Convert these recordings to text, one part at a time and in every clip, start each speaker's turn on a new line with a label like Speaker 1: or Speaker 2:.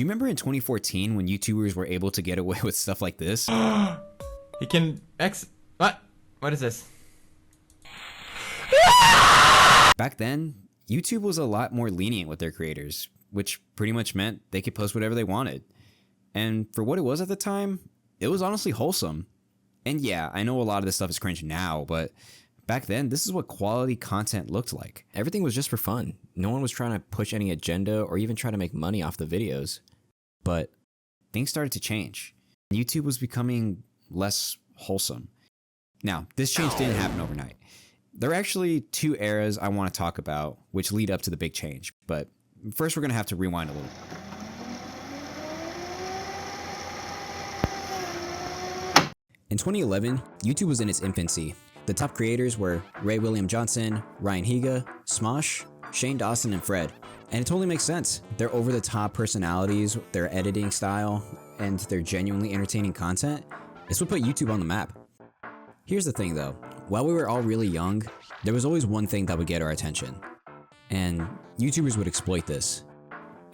Speaker 1: Do you remember in 2014 when YouTubers were able to get away with stuff like this?
Speaker 2: He can What? What is this?
Speaker 1: Back then, YouTube was a lot more lenient with their creators, which pretty much meant they could post whatever they wanted. And for what it was at the time, it was honestly wholesome. And yeah, I know a lot of this stuff is cringe now, but back then, this is what quality content looked like.
Speaker 3: Everything was just for fun. No one was trying to push any agenda or even try to make money off the videos.
Speaker 1: But things started to change. YouTube was becoming less wholesome. Now, this change didn't happen overnight. There are actually two eras I want to talk about which lead up to the big change, but first we're going to have to rewind a little. In 2011, YouTube was in its infancy. The top creators were Ray William Johnson, Ryan Higa, Smosh, Shane Dawson, and Fred. And it totally makes sense. Their over-the-top personalities, their editing style, and their genuinely entertaining content is what put YouTube on the map. Here's the thing though, while we were all really young, there was always one thing that would get our attention. And YouTubers would exploit this.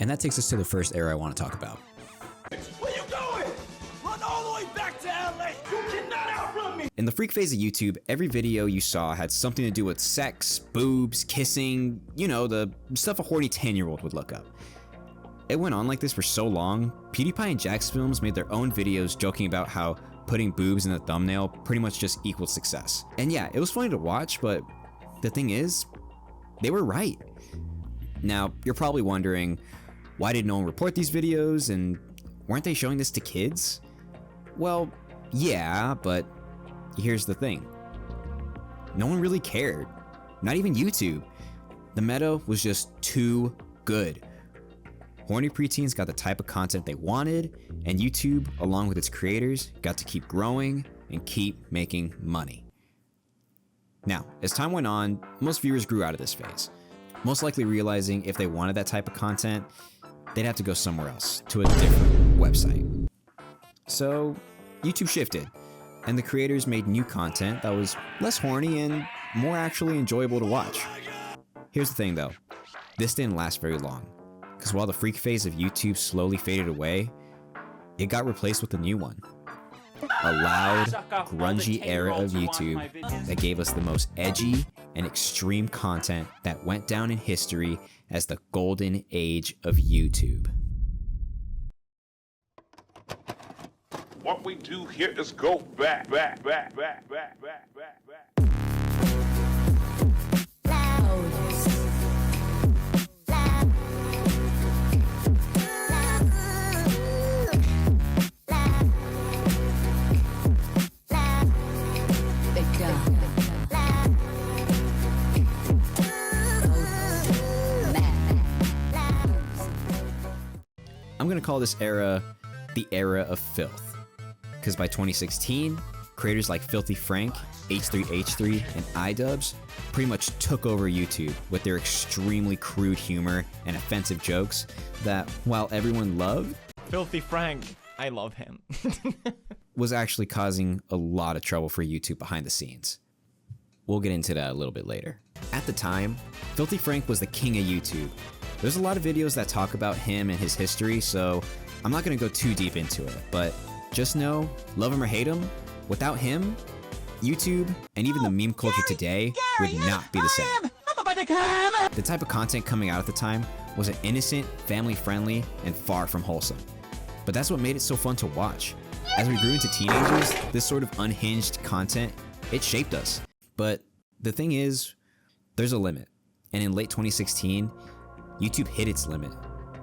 Speaker 1: And that takes us to the first era I want to talk about.
Speaker 4: Where you going? Run all the way back to LA. You cannot outrun me.
Speaker 1: In the freak phase of YouTube, every video you saw had something to do with sex, boobs, kissing, you know, the stuff a horny 10-year-old would look up. It went on like this for so long, PewDiePie and Jax Films made their own videos joking about how putting boobs in the thumbnail pretty much just equaled success. And yeah, it was funny to watch, but the thing is, they were right. Now, you're probably wondering, why did no one report these videos, and weren't they showing this to kids? Well, yeah, but here's the thing. No one really cared. Not even YouTube. The meta was just too good. Horny preteens got the type of content they wanted, and YouTube, along with its creators, got to keep growing and keep making money. Now, as time went on, most viewers grew out of this phase, most likely realizing if they wanted that type of content, they'd have to go somewhere else, to a different website. So, YouTube shifted, and the creators made new content that was less horny and more actually enjoyable to watch. Here's the thing though, this didn't last very long. Because while the freak phase of YouTube slowly faded away, it got replaced with a new one. A loud, grungy era of YouTube that gave us the most edgy and extreme content that went down in history as the golden age of YouTube.
Speaker 5: What we do here is go back.
Speaker 1: I'm gonna call this era the era of filth, because by 2016, creators like Filthy Frank, H3H3, and iDubbbz pretty much took over YouTube with their extremely crude humor and offensive jokes that, while everyone loved,
Speaker 2: Filthy Frank, I love him.
Speaker 1: was actually causing a lot of trouble for YouTube behind the scenes. We'll get into that a little bit later. At the time, Filthy Frank was the king of YouTube. There's a lot of videos that talk about him and his history, so I'm not gonna go too deep into it, but just know, love him or hate him, without him, YouTube and even the meme culture today would not be the same. The type of content coming out at the time wasn't innocent, family-friendly, and far from wholesome. But that's what made it so fun to watch. As we grew into teenagers, this sort of unhinged content, it shaped us. But the thing is, there's a limit. And in late 2016, YouTube hit its limit,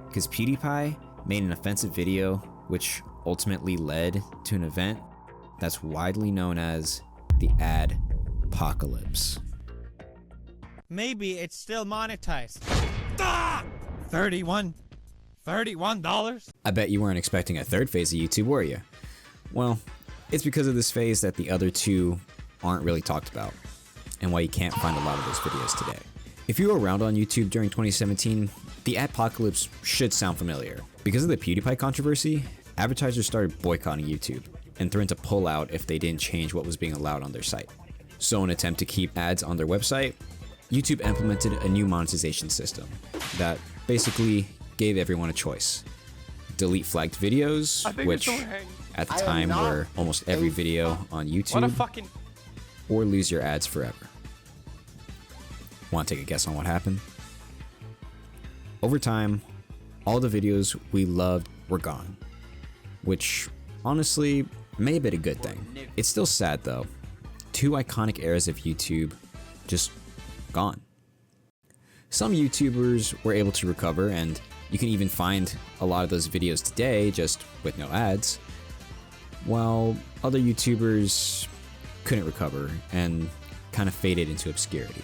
Speaker 1: because PewDiePie made an offensive video which ultimately led to an event that's widely known as the ad-pocalypse.
Speaker 6: Maybe it's still monetized. Ah! $31.
Speaker 1: I bet you weren't expecting a third phase of YouTube, were you? Well, it's because of this phase that the other two aren't really talked about, and why you can't find a lot of those videos today. If you were around on YouTube during 2017, the adpocalypse should sound familiar. Because of the PewDiePie controversy, advertisers started boycotting YouTube and threatened to pull out if they didn't change what was being allowed on their site. So in an attempt to keep ads on their website, YouTube implemented a new monetization system that basically gave everyone a choice.
Speaker 3: delete flagged videos, which at the time were almost every video on YouTube, or lose your ads forever. Want to take a guess on what happened? Over time, all the videos we loved were gone, which honestly may have been a good thing. It's still sad though. 2 iconic eras of YouTube just gone. Some YouTubers were able to recover, and you can even find a lot of those videos today just with no ads, while other YouTubers couldn't recover and kind of faded into obscurity.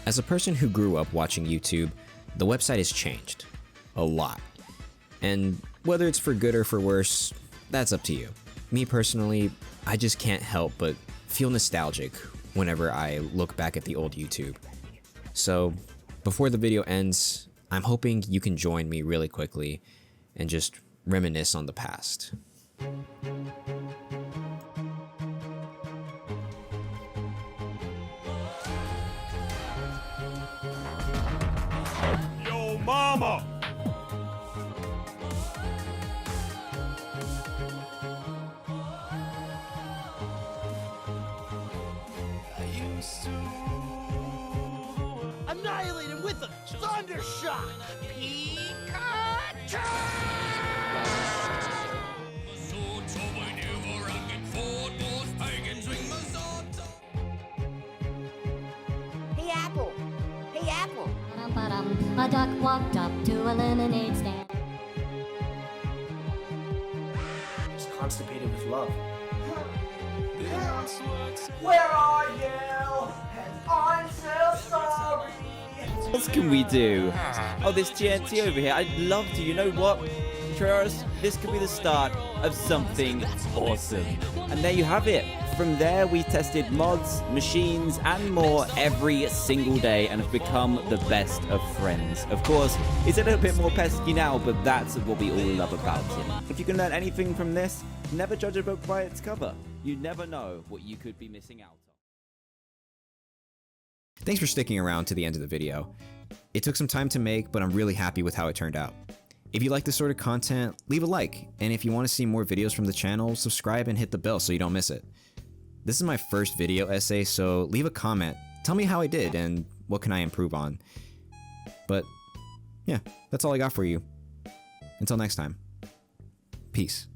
Speaker 3: As a person who grew up watching YouTube, the website has changed a lot. And whether it's for good or for worse, that's up to you. Me personally, I just can't help but feel nostalgic whenever I look back at the old YouTube. So before the video ends, I'm hoping you can join me really quickly and just reminisce on the past.
Speaker 4: Yo, mama!
Speaker 7: Annihilate him with a thunder shock!
Speaker 8: Hey Apple! Hey Apple! A duck walked up to a lemonade stand.
Speaker 7: Just constipated with love.
Speaker 4: Where are you? And I'm so sorry.
Speaker 9: What else can we do? Oh, this GNT over here. I'd love to. You know what? Travis, this could be the start of something awesome. And there you have it. From there, we tested mods, machines, and more every single day and have become the best of friends. Of course, it's a little bit more pesky now, but that's what we all love about him. If you can learn anything from this, never judge a book by its cover. You never know what you could be missing out on.
Speaker 1: Thanks for sticking around to the end of the video. It took some time to make, but I'm really happy with how it turned out. If you like this sort of content, leave a like, and if you want to see more videos from the channel, subscribe and hit the bell so you don't miss it. This is my first video essay, so leave a comment. Tell me how I did and what can I improve on. But yeah, that's all I got for you. Until next time, peace.